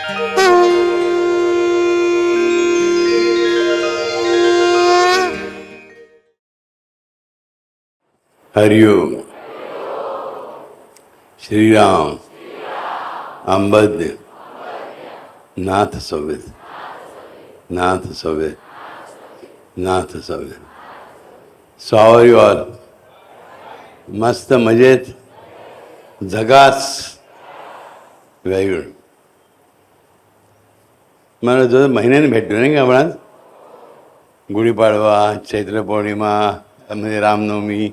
हरिओम. श्रीराम. अंबज्ञ. नाथ सवेद. नाथ सवेद. नाथ सवेद. So you all. मस्त मजेत. जगाच. Very good. मला जो महिन्याने भेटतो नाही का आपण. गुढीपाडवा, चैत्र पौर्णिमा, म्हणजे रामनवमी,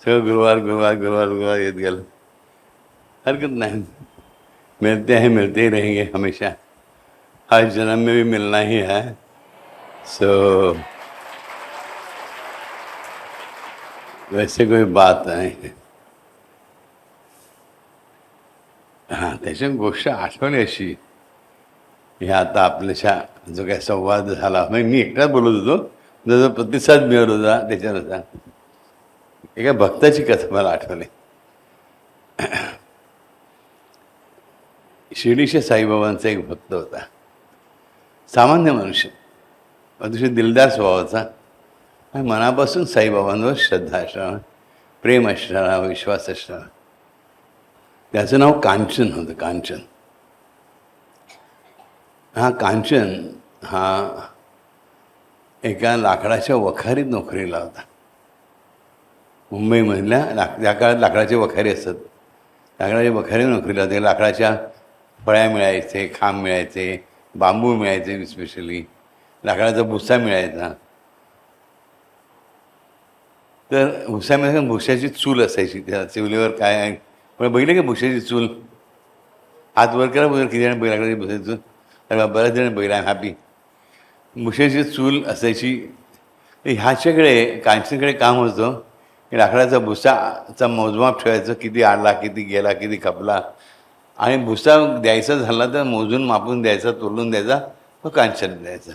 सगळं गुरुवार गुरुवार गुरुवार गुरुवार येत गेलं. हरकत नहीं, मिलते हैं, मिलते ही रहेंगे हमेशा. हर जन्म में भी मिलना ही है. सो वैसे कोई बात नहीं. हां, त्याची गोष्ट आठवली अशी. हे आता आपल्याशा जो काही संवाद झाला, म्हणजे मी एकटाच बोलत होतो, जसं प्रतिसाद मिळत होता त्याच्यानुसार एका भक्ताची कथा मला आठवली. शिर्डीच्या साईबाबांचा एक भक्त होता. सामान्य मनुष्य, अतिशय दिलदार स्वभावाचा आणि मनापासून साईबाबांवर श्रद्धा असणारा, प्रेम असणारा, विश्वास असणारा. त्याचं नाव कांचन होतं. कांचन. हा कांचन हा एका लाकडाच्या वखारीत नोकरीला होता. मुंबईमधल्या त्या काळात लाकडाचे वखारी असतात. लाकडाच्या वखारी नोकरीला होते. लाकडाच्या फळ्या मिळायचे, खांब मिळायचे, बांबू मिळायचे, स्पेशली लाकडाचा भुसा मिळायचा. तर भुसामध्ये भुशाची चूल असायची. त्या चुलीवर काय पण बघितलं की भुशाची चूल. हात वर करा बघा किती जण लाकडाची भुसाची चूल. अरे बऱ्याच जण बैल आहे हॅपी. भुशाची चूल असायची. ह्याच्याकडे कांचनकडे काम होतं की लाकडाचा भुसाचा मोजमाप ठेवायचं, किती आला, किती गेला, किती खपला, आणि भुसा द्यायचा झाला तर मोजून मापून द्यायचा, तोलून द्यायचा, तो कांचन द्यायचा.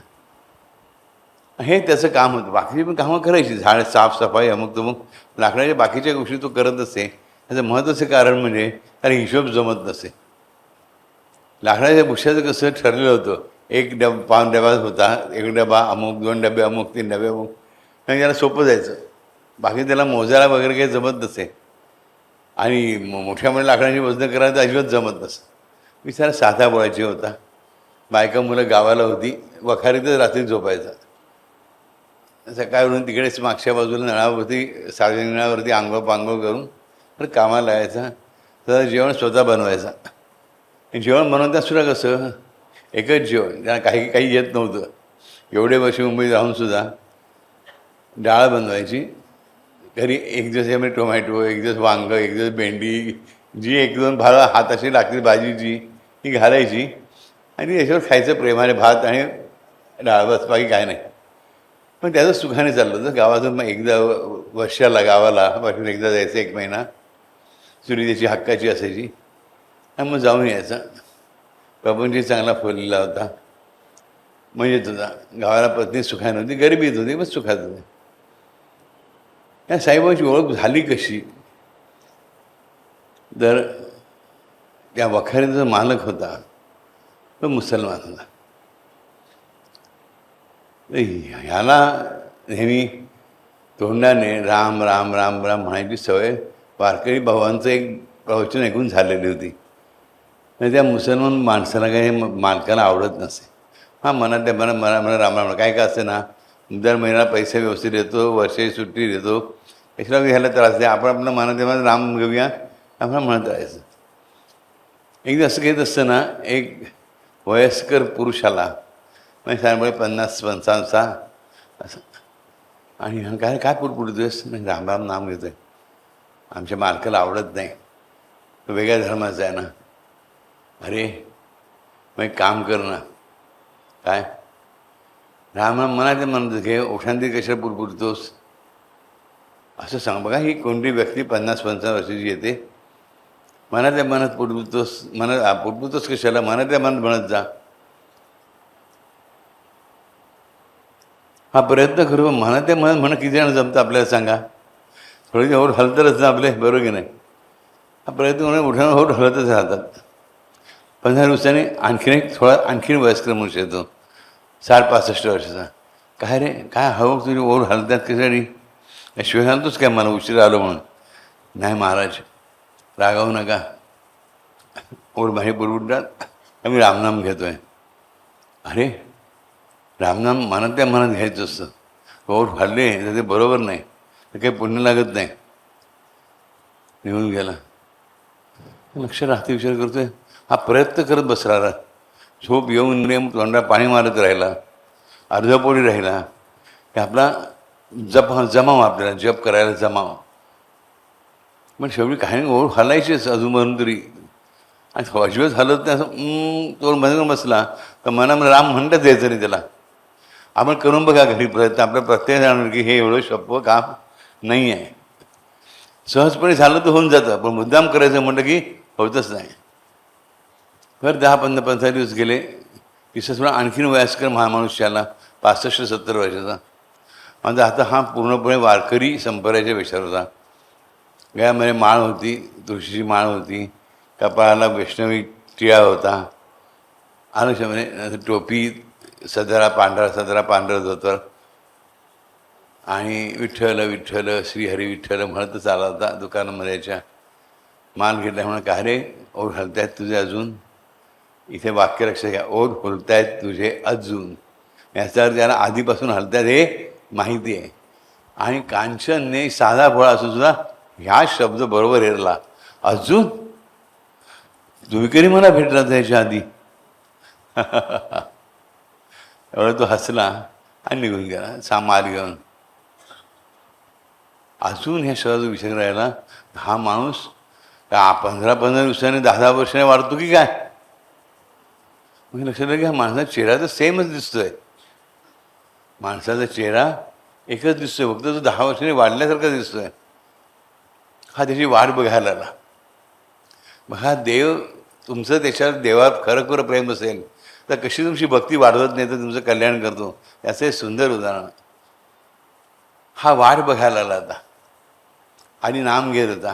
हे त्याचं काम होतं. बाकीची पण कामं करायची, झाड साफसफाई, अमुक तमुक लाकडाच्या बाकीच्या गोष्टी तो करत असे. त्याचं महत्त्वाचं कारण म्हणजे त्याला हिशोब जमत नसे. लाकडाच्या भुशाचं कसं ठरलेलं होतं, एक डबा होता, एक डबा अमुक, 2 डबे अमुक, 3 डबे अमुक, आणि त्याला सोपं जायचं. बाकी त्याला मोजायला वगैरे काही जमत नसे. आणि मोठ्या मोठ्या लाकडाची वजनं करायला तर अजिबात जमत नसं. विचारा साधा बोळाची होता. बायका मुलं गावाला होती, वखारीतच रात्री झोपायचा. सकाळवरून तिकडेच मागच्या बाजूला नळावरती, सार्वजनिक नळावरती आंघोळ पांघोळ करून तर कामाला यायचा. तर जेवण स्वतः बनवायचा. जेवण बनवताना सुद्धा कसं एकच जेवण, त्यांना काही काही येत नव्हतं. एवढे वर्ष मुंबईत राहूनसुद्धा डाळ बनवायची घरी. एक दिवस यामध्ये टोमॅटो, एक दिवस वांगं, एक दिवस भेंडी, जी 1-2 हात अशी लागतील भाजीची, ही घालायची आणि याच्यावर खायचं प्रेमाने भात आणि डाळ, बस बाकी काय नाही. पण त्याचं सुखाने चाललं होतं. गावातून मग एकदा वर्षाला गावाला वर्षातून एकदा जायचं, 1 महिना. चुली त्याची हक्काची असायची आणि मग जाऊन यायचा. प्रपंच चांगला फुललेला होता. म्हणजे तुझा गावाला पत्नी सुखाने होती, गरिबीत होती, पण सुखात होती. या साईबाबाची ओळख झाली कशी, तर त्या वखारीचा जो मालक होता तो मुसलमान होता. ह्याला नेहमी तोंडाने राम राम राम राम म्हणायची सवय वारकरी भावांचं एक प्रवचन ऐकून झालेली होती. म्हणजे त्या मुसलमान माणसाला काही मालकाला आवडत नसे. हां, मनात मना मना म्हणा राम राम काय का असे ना, दर महिन्याला पैसे व्यवस्थित देतो, वर्षाची सुट्टी देतो, कशाला घ्यायला त्रास द्या, आपण आपल्या मनात राम घेऊया आपण म्हणत राहायचं. एकदा असं घेत असताना एक वयस्कर पुरुषाला, म्हणजे साधारणपणे 50-55 असं, आणि काय काय पुरपुरतोयस, म्हणजे राम राम नाम घेतोय, आमच्या मालकाला आवडत नाही, तो वेगळ्या धर्माचा आहे ना. अरे मग एक काम कर ना, काय राम राम मनात म्हणत घे, ओठांती कशाला पुरपुरतोस असं सांग. बघा, ही कोणती व्यक्ती 50-55 वर्षाची येते, मनातल्या मनात पुरपुरतोस, पुरपुरतोस कशाला, मनातल्या मनात म्हणत जा. हा प्रयत्न करू, मनातल्या मनात म्हणा किती जण जमतं आपल्याला सांगा. थोडी होट हलतच ना आपले, बरोबर की नाही. हा प्रयत्न म्हणून उठून होट हलतच राहतात. 15 दिवसांनी आणखीन एक थोडा आणखीन वयस्कर मनुष्य येतो, 65 वर्षाचा. काय रे, काय हवं तुझी ओढ हलतात कशासाठी? शिवाय सांगतोच काय मला उशीर आलो म्हणून? नाही महाराज, रागावू नका, ओढ बाहेर बुडबुडतात, आम्ही रामनाम घेतोय. अरे, रामनाम मनात मनात घ्यायचं असतं. ओढ हल्ले तर ते बरोबर नाही, तर काही पुण्य लागत नाही. निघून गेला. लक्ष राहते, विचार करतोय, हा प्रयत्न करत बसला, झोप येऊन नेम तोंडा पाणी मारत राहिला, अर्धपोळी राहिला, की आपला जमाव आपल्याला जप करायला जमाव. पण शेवटी काही ओढ हलायचीच अजून म्हणून तरी, आणि अजिबात हलत नाही असं तो मध्ये बसला तर मनामध्ये राम म्हणताच यायचं नाही त्याला. आपण करून बघा घरी प्रयत्न, आपल्या प्रत्येक जाणून की हे एवढं सोपं काम नाही आहे. सहजपणे झालं तर होऊन जातं, पण मुद्दाम करायचं म्हटलं की होतच नाही. बरं 10-15 दिवस गेले की सुद्धा आणखीन वयस्कर महामाणूस आला, 65-70 वर्षाचा. माझा आता हा पूर्णपणे वारकरी संप्रदायाच्या वेशावर होता. गळ्यामध्ये माळ होती, तुळशीची माळ होती, कपाळाला वैष्णवी टिळा होता, आयुष्यामध्ये टोपी, सदरा पांढरा धोतर, आणि विठ्ठल विठ्ठल श्रीहरी विठ्ठल म्हणतच आला होता दुकानामध्येच्या. माल घेतल्यामुळे काय रे, ओढ हलतायत तुझे अजून? इथे वाक्य लक्षात घ्या, ओढ हलतायत तुझे अजून, याचा अर्थ त्याला आधीपासून हलतायत हे माहिती आहे. आणि कांचनने साधा फळा असून सुद्धा ह्या शब्द बरोबर हेरला, अजून तुम्ही कधी मला भेटला त्याच्या आधी. एवढा तो हसला आणि निघून गेला सामार घेऊन. अजून हे सहज विचार राहिला, हा माणूस 15-15 दिवसांनी 10-10 वर्षाने वाढतो की काय? मग लक्षात आलं की हा माणसाचा चेहरा तर सेमच दिसतोय. माणसाचा चेहरा एकच दिसतोय, फक्त तो 10 वर्षांनी वाढल्यासारखा दिसतोय. हा त्याची वाट बघायला आला. मग हा देव तुमचं त्याच्यावर देवात खरं प्रेम असेल तर कशी तुमची भक्ती वाढवत नाही तर तुमचं कल्याण करतो, याचं हे सुंदर उदाहरण. हा वाट बघायला आला आता आणि नाम घेत होता.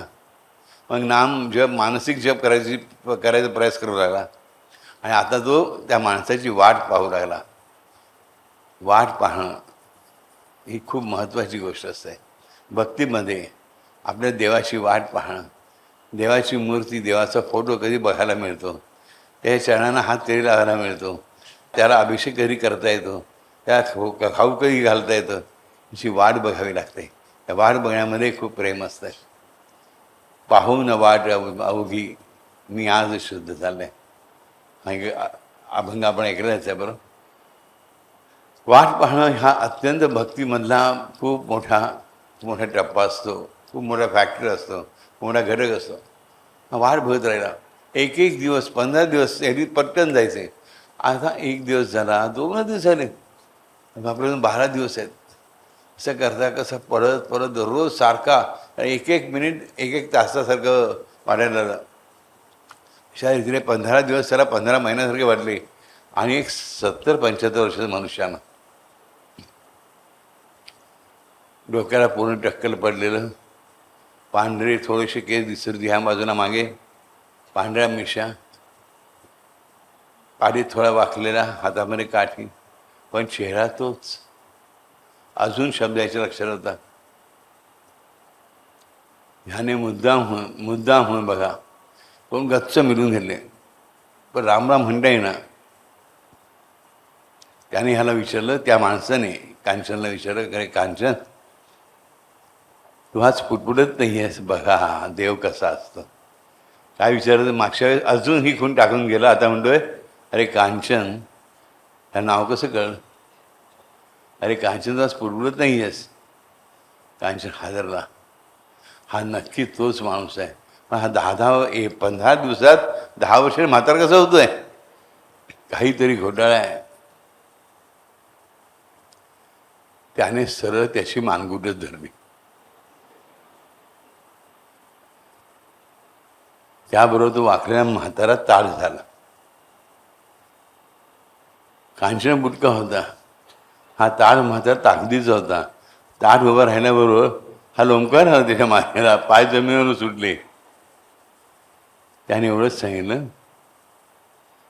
मग नाम जप, मानसिक जप करायचा प्रयास करू लागला. आणि आता तो त्या माणसाची वाट पाहू लागला. वाट पाहणं ही खूप महत्त्वाची गोष्ट असते भक्तीमध्ये. आपल्या देवाची वाट पाहणं, देवाची मूर्ती, देवाचा फोटो कधी बघायला मिळतो, त्याच्या चरणांना हात कधी लावायला मिळतो, त्याला अभिषेक कधी करता येतो, त्यात खाऊ कधी घालता येतं, याची वाट बघावी लागते. त्या वाट बघण्यामध्ये खूप प्रेम असतं. पाहून वाट अवघी मी आज शुद्ध झालंय, अभंग आपण ऐकलाच आहे बरोबर. वाट पाहणं हा अत्यंत भक्तीमधला खूप मोठा टप्पा असतो, खूप मोठा फॅक्टर असतो, मोठा घटक असतो. वाट बघत राहिला. एक दिवस, 15 दिवस एरवी पटकन जायचे. आता 1 दिवस झाला, 2 दिवस झाले, आपल्याकडून 12 दिवस आहेत. असं करता कसं परत दररोज सारखा 1 मिनिट 1 तासासारखं वाढायला लागलं. अशा रीतीने 15 दिवस त्याला 15 महिन्यासारखे वाटले. आणि एक 70-75 वर्षाचं मनुष्यानं, डोक्याला पूर्ण टक्कल पडलेलं, पांढरे थोडेसे केस दिसत होते ह्या बाजूला मागे, पांढऱ्या मिशा, पाठीत थोडा वाकलेला, हातामध्ये काठी, पण चेहरा तोच. अजून शब्द याच्या लक्षात होता. ह्याने मुद्दाम म्हणून बघा, कोण गच्च मिळून गेले, पण रामराम म्हणता येईना. त्याने ह्याला विचारलं, त्या माणसाने कांचनला विचारलं, अरे कांचन, तू आज फुटफुटत नाही आहेस, बघा देव कसा असतो. काय विचारलं, मागच्या वेळेस अजून ही खून टाकून गेला, आता म्हणतोय अरे कांचन, हे नाव कसं कळलं? अरे कांचन, तू आज फुटफुटत नाही आहेस. कांचन हादरला. हा नक्की तोच माणूस आहे. पण हा 15 दिवसात 10 वर्षाने म्हातार कसा होतोय? काहीतरी घोटाळा आहे. त्याने सरळ त्याची मानगुटच धरली. त्याबरोबर तो वाकलेला म्हातारा ताठ झाला. कांचन बुटका होता, हा ताठ म्हातारा ताकदीचा होता. ताठ उभा राहिल्याबरोबर हा लोंबकार आला त्याच्या माथ्याला, पाय जमिनीवर सुटले. त्याने एवढंच सांगितलं,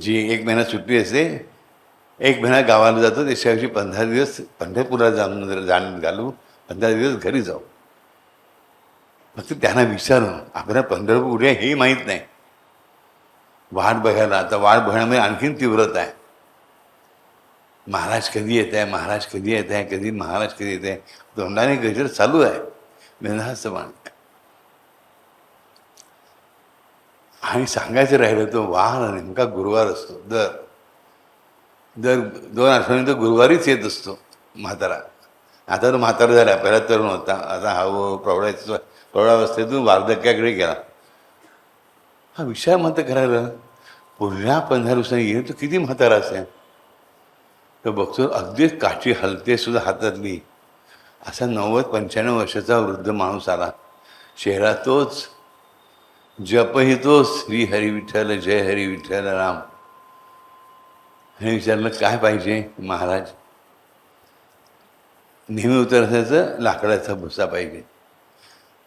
जी 1 महिना सुट्टी असते, 1 महिना गावाला जातो, त्याच्याऐवजी 15 दिवस पंढरपूरला जाणं घालू, 15 दिवस घरी जाऊ. फक्त त्यांना विचारून आपल्याला पंढरपूर कुठे आहे हेही माहीत नाही. वाट बघायला, आता वाट बघण्यामध्ये आणखीन तीव्रता आहे. महाराज कधी येत आहे, महाराज कधी येत आहे, कधी महाराज कधी येत आहे, तोंडाने गजर चालू आहे बिनधास्तपणे. आणि सांगायचं राहिलं तो वार नेमका गुरुवार असतो. दर 2 आठवड्याने तो गुरुवारीच येत असतो म्हातारा. आता तो म्हातारा झाला, पहिला तरुण होता, आता हा प्रौढावस्थेतून वार्धक्याकडे गेला. हा विचार मात्र करायला पुढल्या 15 दिवसांनी येईल तो किती म्हातारा असेल. तो बघतो अगदीच काठी हलते सुद्धा हातातली, असा 90-95 वर्षाचा वृद्ध माणूस आला. चेहरा तोच, जपही तोच, श्री हरी विठ्ठल, जय हरी विठ्ठल राम. आणि विचारलं काय पाहिजे महाराज. नेहमी उत्तर असायचं लाकडाचा भुसा पाहिजे.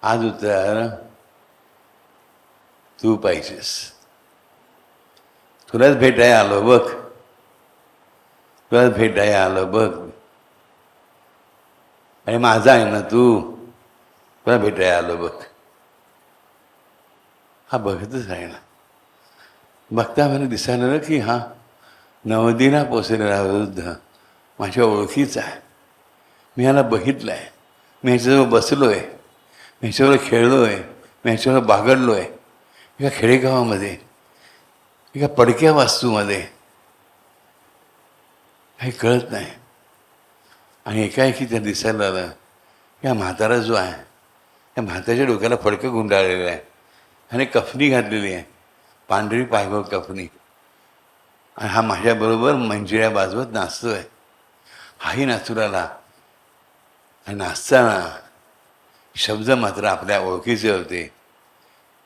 आज उत्तर तू पाहिजेस, तुलाच भेटायला आलो बघ, तुलाच भेटायला आलो बघ. आणि माझा आहे ना तू, तुला भेटायला आलो बघ. हा बघतच आहे ना. बघता मला दिसायला ना की हा नवदीला पोचलेला वृद्ध माझ्या ओळखीचा आहे. मी ह्याला बघितलं आहे, मी ह्याच्याजवळ बसलो आहे, मी ह्याच्यावर खेळलो आहे, मी ह्याच्यावर बागडलो आहे. एका खेडेगावामध्ये, एका पडक्या वास्तूमध्ये, काही कळत नाही. आणि एकाएकी त्या दिसायला आलं की हा म्हातारा जो आहे, त्या म्हाताऱ्याच्या डोक्याला फडकं गुंडाळलेलं आहे आणि कफनी घातलेली आहे, पांढरी पायघोळ कफनी. आणि हा माझ्याबरोबर मंजिऱ्या बाजवत नाचतो आहे. हाही नाचू राहिला. आणि नाचताना शब्द मात्र आपल्या ओळखीचे होते.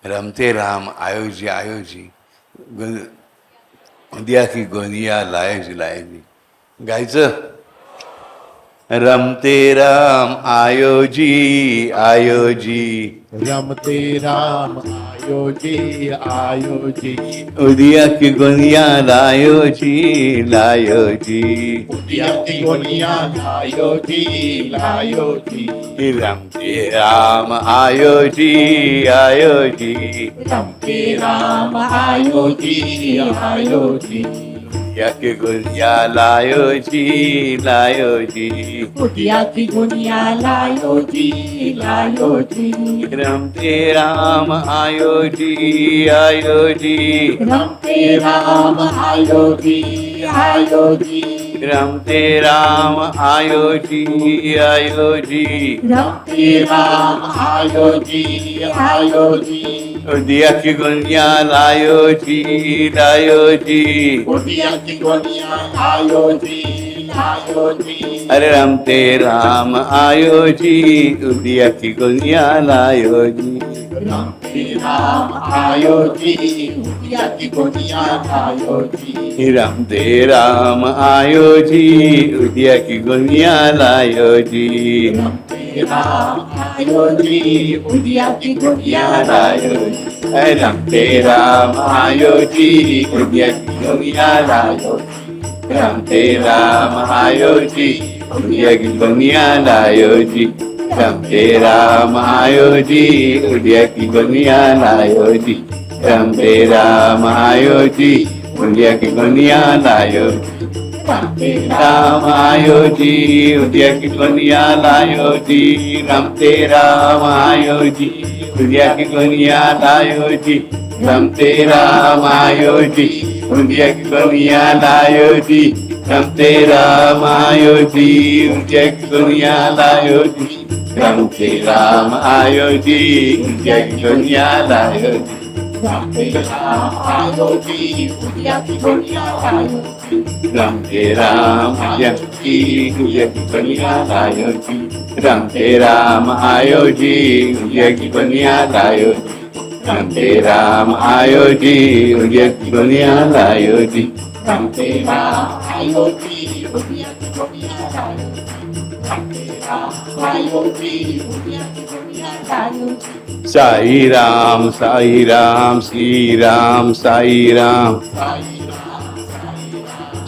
रमते राम आयोजी आयोजी, गोंदिया की गोंदिया लायोजी लायोजी. गायचं रमते राम आयोजी आयोजी, रमते राम आयोजी आयोजी, उदिया की गोंदिया लायोजी लायोजी, उदिया की गोनिया लायोजी लायोजी, रमते राम आयोजी आयोजी, रमते राम आयोजी आयोजी, उदिया की गोंदिया लायोजी लायोजी, उदिया की गोनिया लायोजी लायोजी, रमते राम आयोजी आयोजी, रमते राम आयोजी आयोजी, रमते राम आयोजी आयोजी, रमते राम आयोजी आयोजी, उदिया की गोंदिया लायोजी लायोजी, उदिया की गोनिया लायोजी लायोजी, अरे रमते राम आयोजी, उदिया की गोंदिया लायोजी. रमते राम आयोजी, उदिया की गोनिया लायोजी, रमते राम आयोजी, उदिया की गोंदिया लायोजी, रमते राम आयोजी, उदिया की गोनिया लायोजी, रमते राम आयोजी, उदिया की गोंदिया लायोजी, रमते राम आयोजी, उदिया की गोंदिया लायोजी, रमते राम आयोजी, उदिया की गोंदिया लायोजी, रमते राम आयोजी, उदिया की गोंदिया लायोजी, रमते राम आयोजी, उदिया की गोंदिया लायोजी, रमते राम आयोजी, उदिया की गोंदिया लायोजी, रमते राम आयोजी, उदिया की गोंदिया लायोजी, रमते राम आयोजी, उदिया की गोंदिया लायोजी, रमते राम आयोजी, उदिया की गोंदिया लायोजी, रमते राम आयोजी, उदिया की गोनिया लायोजी, रमते राम आयोजी, उदिया की गोंदिया लायोजी, रमते राम आयोजी, उदिया की गोंदिया लायोजी, रमते राम आयोजी, उदिया की गोंदिया लायोजी, रमते राम आयोजी, उदिया की गोनिया लायोजी, रमते राम आयोजी, उदिया की गोनिया लायोजी, साई राम श्री राम साई राम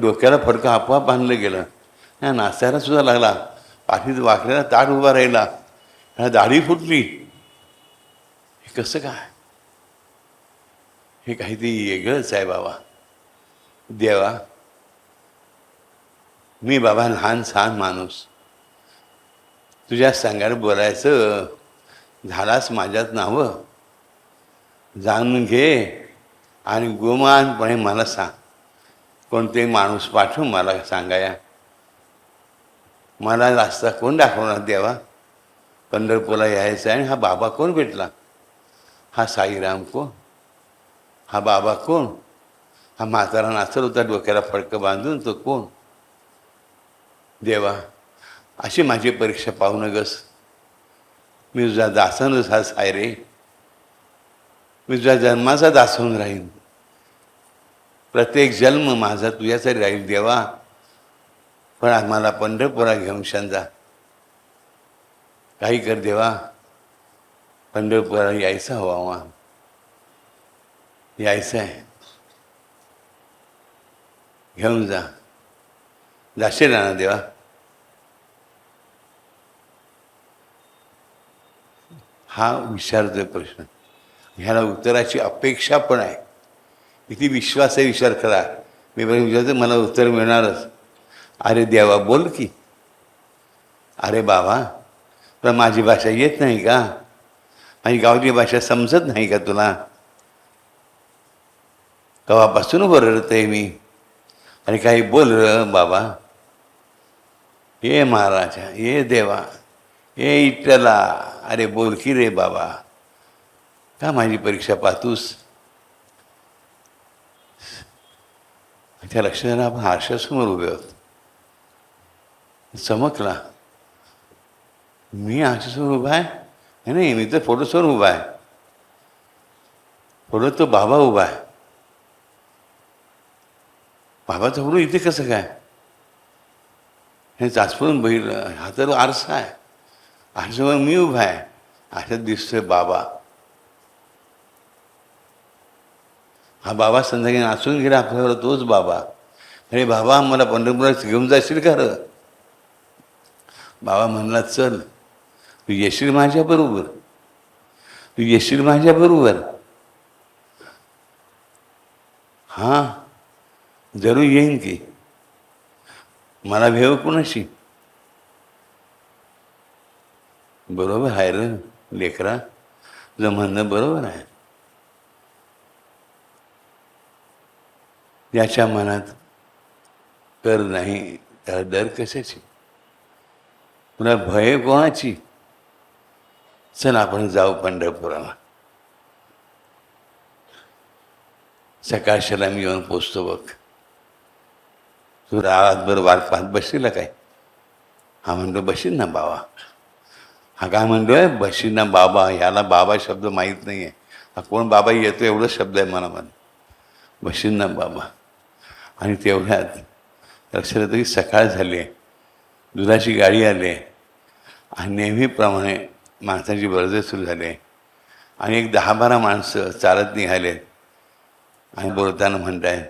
डोक्याला फडकं आपोआप बांधलं गेलं. ह्या नाचायला सुद्धा लागला. पाठीत वाकलेला ताट उभा राहिला. ह्या दाढी फुटली. हे कसं काय? हे काहीतरी वेगळंच आहे बाबा. देवा, मी बाबा लहान सहान माणूस, तुझ्या संगाला बोलायचं झालाच माझ्यात नावं. जाणून घे आणि गुमानपणे मला सांग. कोणते माणूस पाठवून मला सांगाया. मला रस्ता कोण दाखवणार देवा? पंढरपूरला यायचं आहे. आणि हा बाबा कोण भेटला? हा साईराम कोण? हा बाबा कोण? हा म्हातारा नाचत होता डोक्याला फडकं बांधून, तो कोण? देवा, अशी माझी परीक्षा पाहू नगस. मी तुझा दासनच हा साय रे. मी तुझ्या जन्माचा दासवून राहीन. प्रत्येक जन्म माझा तुझ्यासाठी राहील देवा. पण आज मला पंढरपुरात घेऊन जा. काही कर देवा, पंढरपुराला यायचं हवा. यायचं आहे, घेऊन जा. जाशील ना देवा? हा विचारतोय प्रश्न. ह्याला उत्तराची अपेक्षा पण आहे. किती विश्वास आहे विचार करा. मी बरं विचारतो, मला उत्तर मिळणारच. अरे देवा बोल की. अरे बाबा, पण माझी भाषा येत नाही का? माझी गावची भाषा समजत नाही का तुला? कवापासून ओरडतोय मी. आणि काही बोल र बाबा. ये महाराजा, ये देवा, ये इटला. अरे बोल की रे बाबा. का माझी परीक्षा पाहतूस? त्या लक्षात आपण आरशासमोर उभे होत. चमकला. मी आरशासमोर उभा आहे? नाही, मी तर फोटोसमोर उभा आहे. फोटो तो बाबा उभा आहे. बाबाचा फोटो इथे कसं काय? हे चाचपून बघितलं. हा तर आरसा आहे. आरशावर मी उभा आहे. आरशात दिसतोय बाबा. हा बाबा संध्याकाळी नाचून गेला आपल्यावर, तोच बाबा. अरे बाबा, मला पंढरपुरात घेऊन जाशील का र? बाबा म्हणला, चल, तू येशील माझ्याबरोबर? तू येशील माझ्याबरोबर? हां, जरूर येईन की. मला भेव कोणाशी? बरोबर आहे र लेकरा, तुझं म्हणणं बरोबर आहे. ज्याच्या मनात कर नाही त्याला डर कशाची? पुन्हा भय कोणाची? चल आपण जाऊ पंढरपुराला. सकाळच्याला मी येऊन पोचतो बघ. तू रातभर वाट पाहत बसशील काय? हा म्हणतो बशील ना बाबा. हा काय म्हणतोय? बशील ना बाबा. ह्याला बाबा शब्द माहीत नाही आहे. हा कोण बाबा येतो एवढं शब्द आहे मला म्हण. बशील ना बाबा. आणि तेवढ्यात लक्षात येतं की सकाळ झाली आहे. दुधाची गाडी आली आहे. आणि नेहमीप्रमाणे माणसाची वर्दळ सुरू झाली आहे. आणि एक 10-12 माणसं चालत निघाले आणि बोलताना म्हणताय,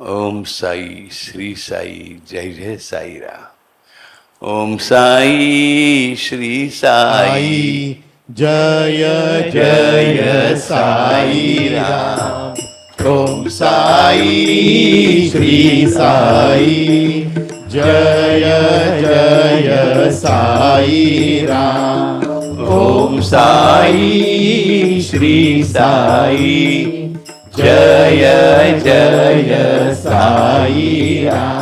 ओम साई, श्री साई, जय जय साईराम. ओम साई, श्री साई, जय जय साईराम. ओम साई, श्री साई, जय जय साईराम. ओम साई, श्री साई, जय जय साईराम.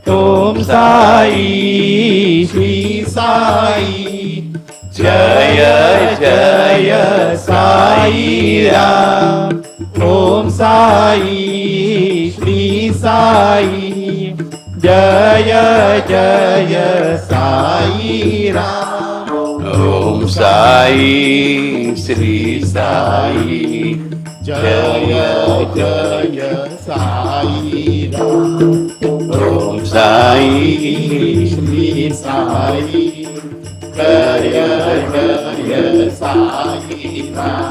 ओम साई, श्री साई, जय जय साईराम. ओम साई, श्री साई, जय जय साईराम. ओम साई, श्री साई, जय जय साईराम. ओम साई, श्री साई, जय जय साईराम.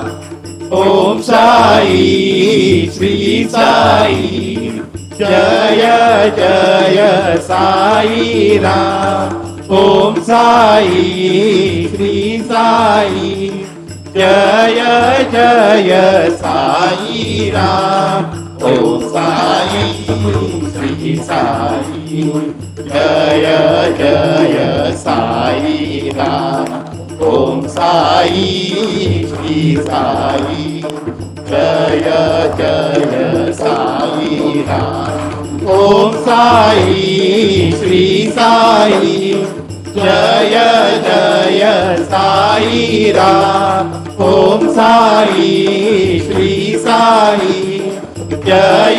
ओम साई श्री साई जय जय साई राम ओम साई श्री साई जय जय साई राम ओम साई श्री साई जय जय साई राम ओम साई श्री साई जय जय साई राम ओम साई श्री साई जय जय साई राम ओम साई श्री साई जय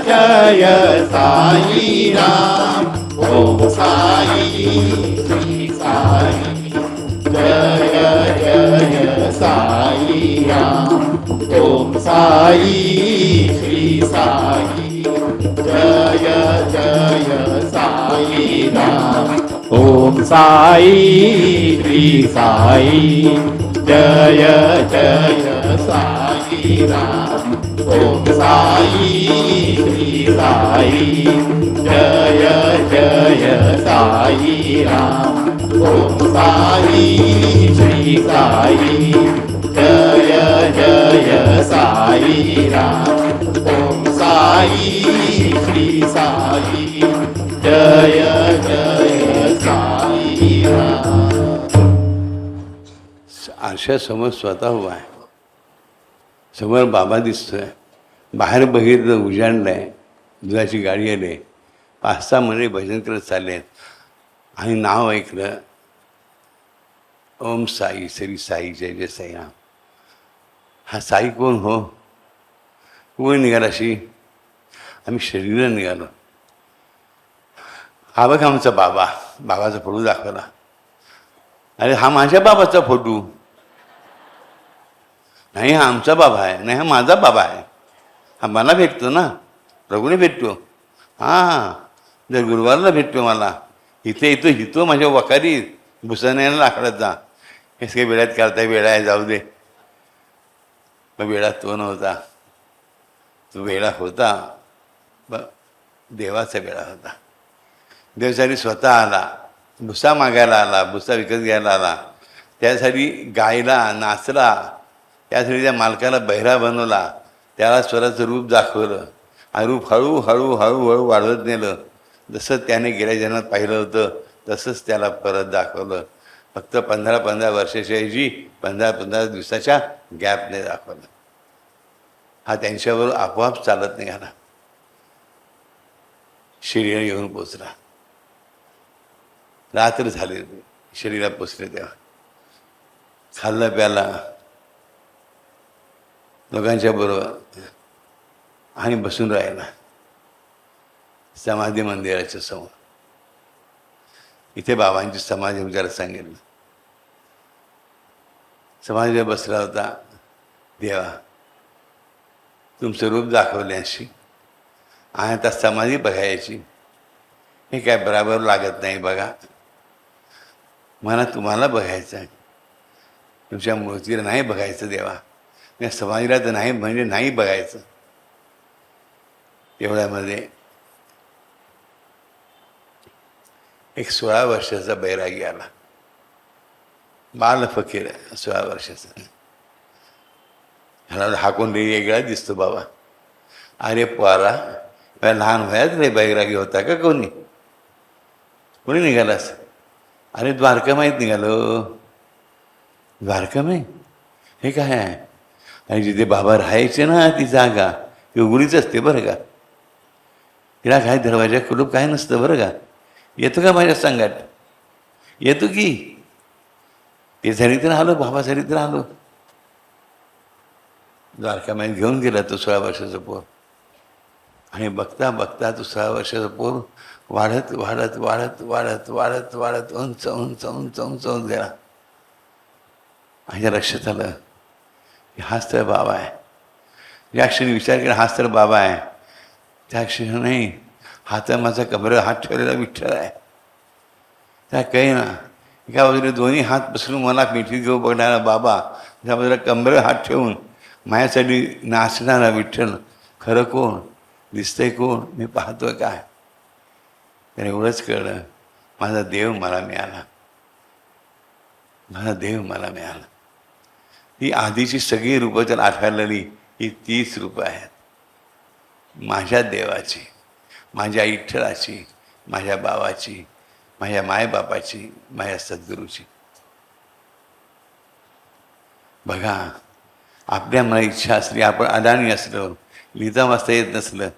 जय साई राम ओम साई श्री साई जय जय साई राम ओम साई श्री साई जय जय साई राम ओम साई श्री साई जय जय साई राम ओम साई श्री साई जय जय साई राम ओम साई श्री साई जय जय साई राम ओम साई श्री साई जय जय साई राम. आरशासमोर स्वतः उभा आहे, समोर बाबा दिसतोय, बाहेर बघितलं उजाडलंय, दुधाची गाडी आली, 5-6 महिने भजन करत चालले आहेत आणि नाव ऐकलं ओम साई श्री साई जय जय साईराम. हा साई कोण हो? कोण निघालाशी? आम्ही शरीरानं निघालो. हा बघ आमचा बाबा, बाबाचा फोटो दाखवला. अरे हा माझ्या बाबाचा फोटो नाही, हा आमचा बाबा आहे. नाही, हा माझा बाबा आहे. हा मला भेटतो ना, प्रभूने भेटतो. हां, जर गुरुवारला भेटतो मला, इथे येतो हितो माझ्या वखारी भुसाण्याला लाकडाचा. हे काही वेळात करताय, वेळा आहे जाऊ दे. पण वेळा तो नव्हता, तो वेळा होता देवाचा वेळा होता. देवासाठी स्वतः आला, भुसा मागायला आला, भुसा विकत घ्यायला आला, त्यासाठी गायला, नाचला, त्यासाठी त्या मालकाला बहिरा बनवला, त्याला स्वराचं रूप दाखवलं आणि रूप हळूहळू हळूहळू वाढवत नेलं. जसं त्याने गेल्या जन्मात पाहिलं होतं तसंच त्याला परत दाखवलं. फक्त 15-15 वर्षाच्या ऐवजी 15-15 दिवसाच्या गॅपने दाखवलं. हा त्यांच्याबरोबर आपोआप चालत निघाला, शरीर येऊन पोचला. रात्र झाली, शरीरात पोचले तेव्हा खाल्लं प्याला लोकांच्या बरोबर आणि बसून राहिला समाधी मंदिराच्या समोर. इथे बाबांची समाधी विचारात सांगितलं. समाधीवर बसला होता. देवा तुमचं रूप दाखवल्याशी आणि आता समाधी बघायची, हे काय बरोबर लागत नाही. बघा, मला तुम्हाला बघायचं आहे, तुमच्या मूर्तीला नाही बघायचं देवा. मी समाधीला तर नाही, म्हणजे नाही बघायचं. एवढ्यामध्ये एक 16 वर्षाचा बैरागी आला, बाल फकीर, 16 वर्षाचा. ह्याला हाकून वेगळा दिसतो बाबा. अरे पोरा, लहान वयात रे बैरागी होता का? कोणी निघालास? अरे द्वारकामाईत निघालो. द्वारकामाई हे काय आहे? आणि जिथे बाबा राहायचे ना ती जागा ती उघडीच असते बरं का. तिला काय दरवाजा कुलूप काय नसतं बरं का. येतो का माझ्या संगात? येतो की. ते झाली तर आलो, बाबा झाली तर आलो. द्वारकामाईत घेऊन गेला तो 16 वर्षाचा पोर. आणि बघता बघता तो 16 वर्षाचा पोर वाढत वाढत वाढत वाढत वाढत वाढत उंच उंच उंच उंच उंच गेला. माझ्या लक्षात आलं की हाच तर बाबा आहे. ज्या क्षणी विचार केला हाच तर बाबा आहे, त्या क्षणी नाही, हा तर माझा कमरेवर हात ठेवलेला विठ्ठल आहे. त्या काही ना, एका बाजूला दोन्ही हात पसरून मला मिठी घेऊ बघणारा बाबा, त्या बाजूला कमरेवर हात ठेवून माझ्यासाठी नाचणारा विठ्ठल खरं कोण, दिसतंय कोण, मी पाहतोय काय. तर एवढंच कळलं, माझा देव मला मिळाला, माझा देव मला मिळाला. ही आधीची सगळी रूपं त्याला आठवलेली ही 30 रूपं आहेत. माझ्या देवाची, माझ्या विठ्ठलाची, माझ्या बाबाची, माझ्या मायबापाची, माझ्या सद्गुरूची. बघा, आपल्या मला इच्छा असली, आपण अडाणी असलो, लिहिता वाचता येत नसलं,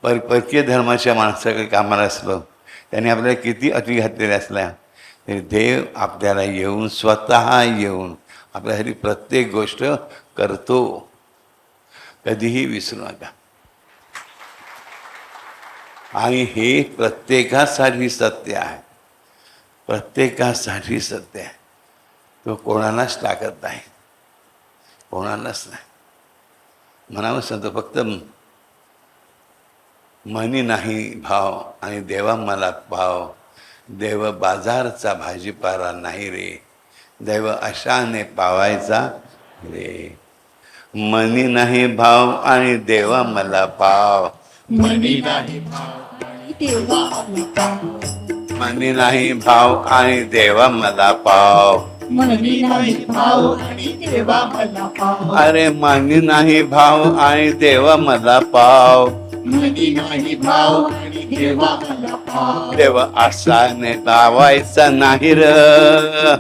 परकीय धर्माच्या माणसाकडे कामाला असलो, त्याने आपल्याला किती अटी घातलेल्या असल्या तरी देव आपल्याला येऊन, स्वतः येऊन आपल्यासाठी प्रत्येक गोष्ट करतो. कधीही विसरू नका. आणि हे प्रत्येकासाठी सत्य आहे, प्रत्येकासाठी सत्य आहे. तो कोणालाच टाकत नाही, कोणालाच नाही. म्हणावं सांगतो, फक्त मनी नाही भाव आणि देवा मला पाव. देव बाजारचा भाजीपाला नाही रे, देव अशाने पावायचा रे. मनी नाही भाव आणि देवा मला पाव. मनी नाही भाव आणि देवा मला पाव. मनी नाही भाव आणि देवा मला पाव. मनी नाही भाव आणि देवा मला पाव. अरे मनी नाही भाव आणि देवा मला पाव. मनी नाही भाव आणि देवा मला पाव. देव असाने पावायचा नाही र,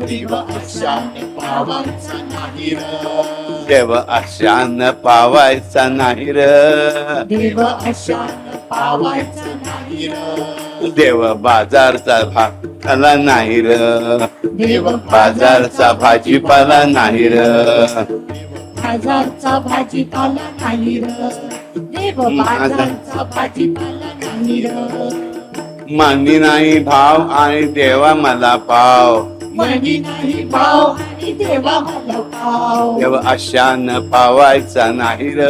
देव अशाने पावायचा नाही र. देव अशानं पावायचा नाही र. देव अशाने पावायचा नाही र. देव बाजारचा भाजीपाला नाही र. देव बाजारचा भाजीपाला नाही र. बाजारचा भाजीपाला नाही र. देव बाजारचा भाजीपाला नाही र. मनी नाही भाव आणि देवा मला पाव. मनी नाही भाव आणि देवा मला पाव. देव अशानं पावायचा नाही र.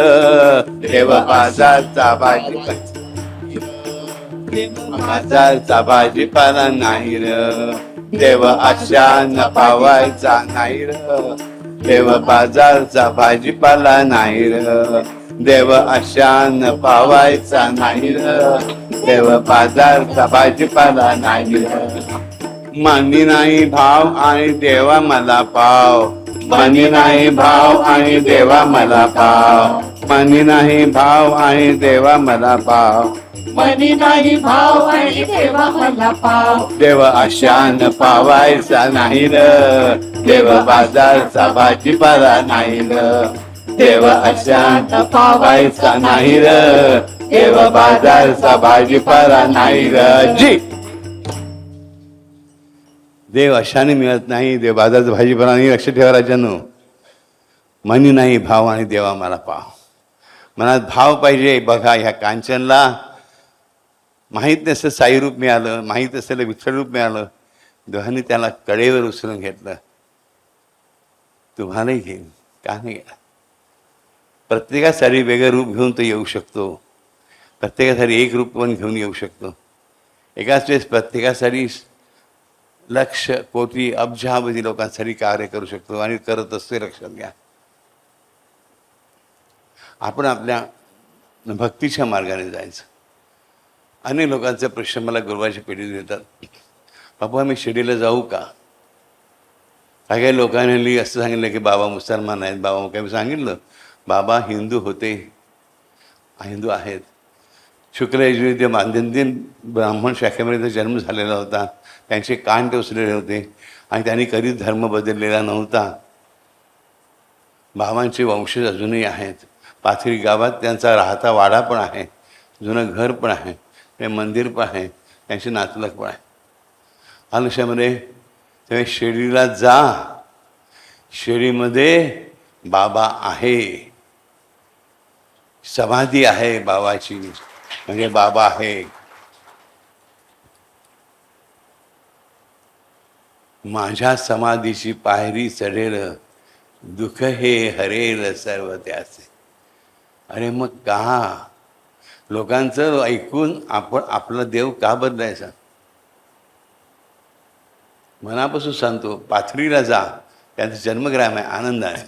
देव बाजारचा भाजीपाला, बाजारचा भाजीपाला नाही र. देव अशानं पावायचा नाही र. देव बाजारचा भाजीपाला नाही र. देव अशानं पावायचा नाही र. देव बाजारचा भाजीपाला नाही र. मनी नाही भाव आणि देवा मला पाव. मनी नाही भाव आणि देवा मला पाव. मनी नाही भाव आणि देवा मला पाव. मनी नाही भाव आणि देवा मला पाव. देव अशानं पावायचा नाही र. देव बाजारचा भाजीपाला नाही र. देव अशानं पावायचा नाही र. देव बाजारचा भाजीपाला नाही र. जी, देव अशाने मिळत नाही, देव बाजारचा भाजीपाला नाही. लक्ष ठेवा राजांनो. मनी नाही भाव आणि देवा मला पाव. मनात भाव पाहिजे. बघा, ह्या कांचनला माहीत नसतं साईरूप मिळालं, माहीत असलेलं विठ्ठल रूप मिळालं. दोघांनी त्याला कडेवर उचलून घेतलं. तुम्हालाही घेईन, का नाही घेणार? प्रत्येकासाठी वेगळं रूप घेऊन तो येऊ शकतो. प्रत्येकासाठी एक रूप पण घेऊन येऊ शकतो. एकाच वेळेस प्रत्येकासाठी लक्ष कोटी अब्जावधी लोकांसाठी कार्य करू शकतो आणि करत असतो. लक्षात घ्या. आपण आपल्या भक्तीच्या मार्गाने जायचं. अनेक लोकांचे प्रश्न मला गुरुवारच्या पेढीत येतात, बाबा मी शिर्डीला जाऊ का? काही लोकांनी असं सांगितलं की बाबा मुसलमान आहेत, बाबा काही सांगितलं बाबा हिंदू होते, हिंदू आहेत. शुक्ल यजुर्वेद माध्यंदिन ब्राह्मण शाखेमध्ये जन्म झालेला होता. त्यांचे कान टोचलेले होते आणि त्यांनी कधीच धर्म बदललेला नव्हता. बाबांचे वंशज अजूनही आहेत. पाथरी गावात त्यांचा राहता वाडा पण आहे, जुनं घर पण आहे, ते मंदिर पण आहे, त्यांचे नातलग पण आहे. आयुष्यामध्ये तेव्हा शिर्डीला जा. शिर्डीमध्ये बाबा आहे, समाधी आहे बाबाची, म्हणजे बाबा आहे. माझ्या समाधीची पायरी चढेल, दुःख हे हरेल सर्व त्याचे. अरे मग का लोकांचं ऐकून आपण आपला देव का बदलायचा? मनापासून सांगतो, पाथरीला जा, त्यांचं जन्मग्राम आहे, आनंद आहे.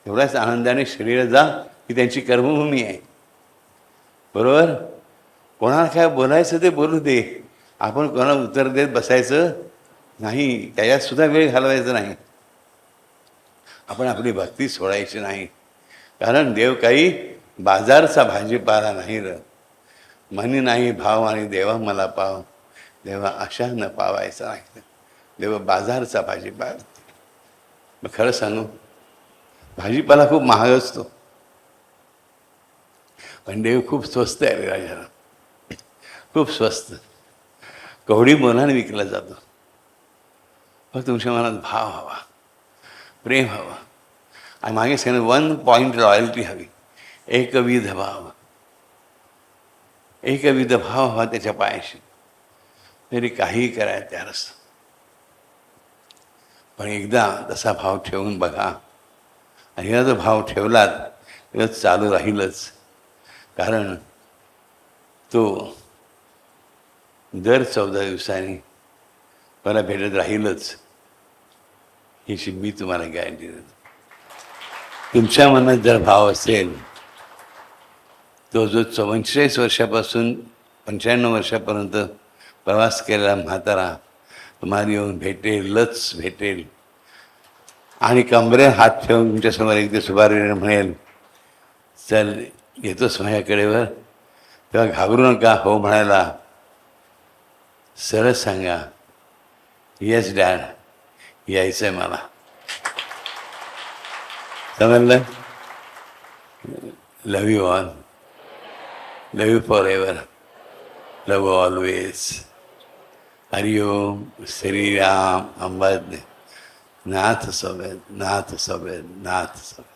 एवढ्याच आनंदाने शरीर जा ही त्यांची कर्मभूमी आहे. बरोबर. कोणाला काय बोलायचं ते बोलू दे, आपण कोणाला उत्तर देत बसायचं नाही, त्याच्यात सुद्धा वेळ घालवायचा नाही. आपण आपली भक्ती सोडायची नाही, कारण देव काही बाजारचा भाजीपाला नाही र. म्हणी नाही भाव आणि देवा मला पाव, देवा आशा न पावायचा नाही. देव बाजारचा भाजीपाला. मग खरं सांगू, भाजीपाला खूप महाग असतो, पण देव खूप स्वस्त आहे रे राजाला, खूप स्वस्त. कवडी मोलाने विकला जातो. फक्त तुमच्या मनात भाव हवा, प्रेम हवं, आणि मागे सांगितलं 1 पॉइंट रॉयल्टी हवी. एकविध भाव, एकविध भाव हवा त्याच्या पायाशी, तरी काहीही करायला तयार असतं. पण एकदा तसा भाव ठेवून बघा, आणि ह्या जर भाव ठेवलात तर चालू राहीलच, कारण तो दर 14 दिवसांनी मला भेटत राहीलच, ही मी तुम्हाला गॅरंटी देतो. तुमच्या मनात जर भाव असेल, तो जो 45 वर्षापासून 95 वर्षापर्यंत प्रवास केलेला म्हातारा तुम्हाला येऊन भेटेलच भेटेल, आणि कमरेत हात ठेवून तुमच्यासमोर एक दिवस उभारलेलं म्हणेल, चल येतोस माझ्याकडे वर, तेव्हा घाबरू नका. हो म्हणायला सरळ सांगा, येस डॅड, यायचं आहे मला. समजलं? Love you all, love you forever love, always ऑलवेज. हरिओम. श्रीराम. अंबाद. नाथ सवेद, नाथ सवेद, नाथ सवेद.